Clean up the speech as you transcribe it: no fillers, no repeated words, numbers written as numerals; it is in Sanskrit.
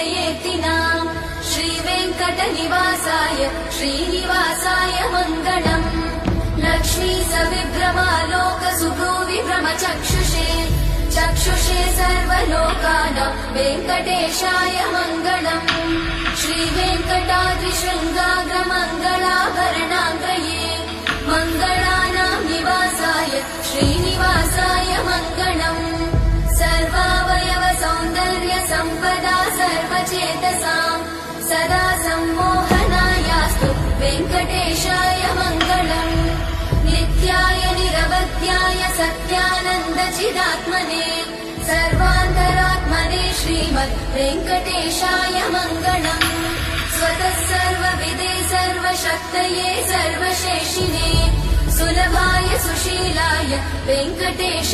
श्रीहयेतिनाम् श्रीवेङ्कटनिवासाय श्रीनिवासाय मङ्गलम् लक्ष्मी सविभ्रमालोकसुभ्रूविभ्रमचक्षुषे चक्षुषे सर्वलोकानां वेङ्कटेशाय मङ्गलम् श्रीवेङ्कटाद्रिशृङ्गाग्रमङ्गलाभरणाङ्गये मङ्गलानां निवासाय श्रीनिवासाय मङ्गलम् सर्वावयव सौन्दर्य सम्पदा सर्वचेतसां सदा सम्मोहनायास्तु वेङ्कटेशाय मङ्गलम् नित्याय निरवध्याय सत्यानन्दचिदात्मने सर्वान्तरात्मने श्रीमद् वेङ्कटेशाय मङ्गलम् स्वतः सर्वविदे सर्वशक्तये सर्वशेषिने सुलभाय सुशीलाय वेङ्कटेश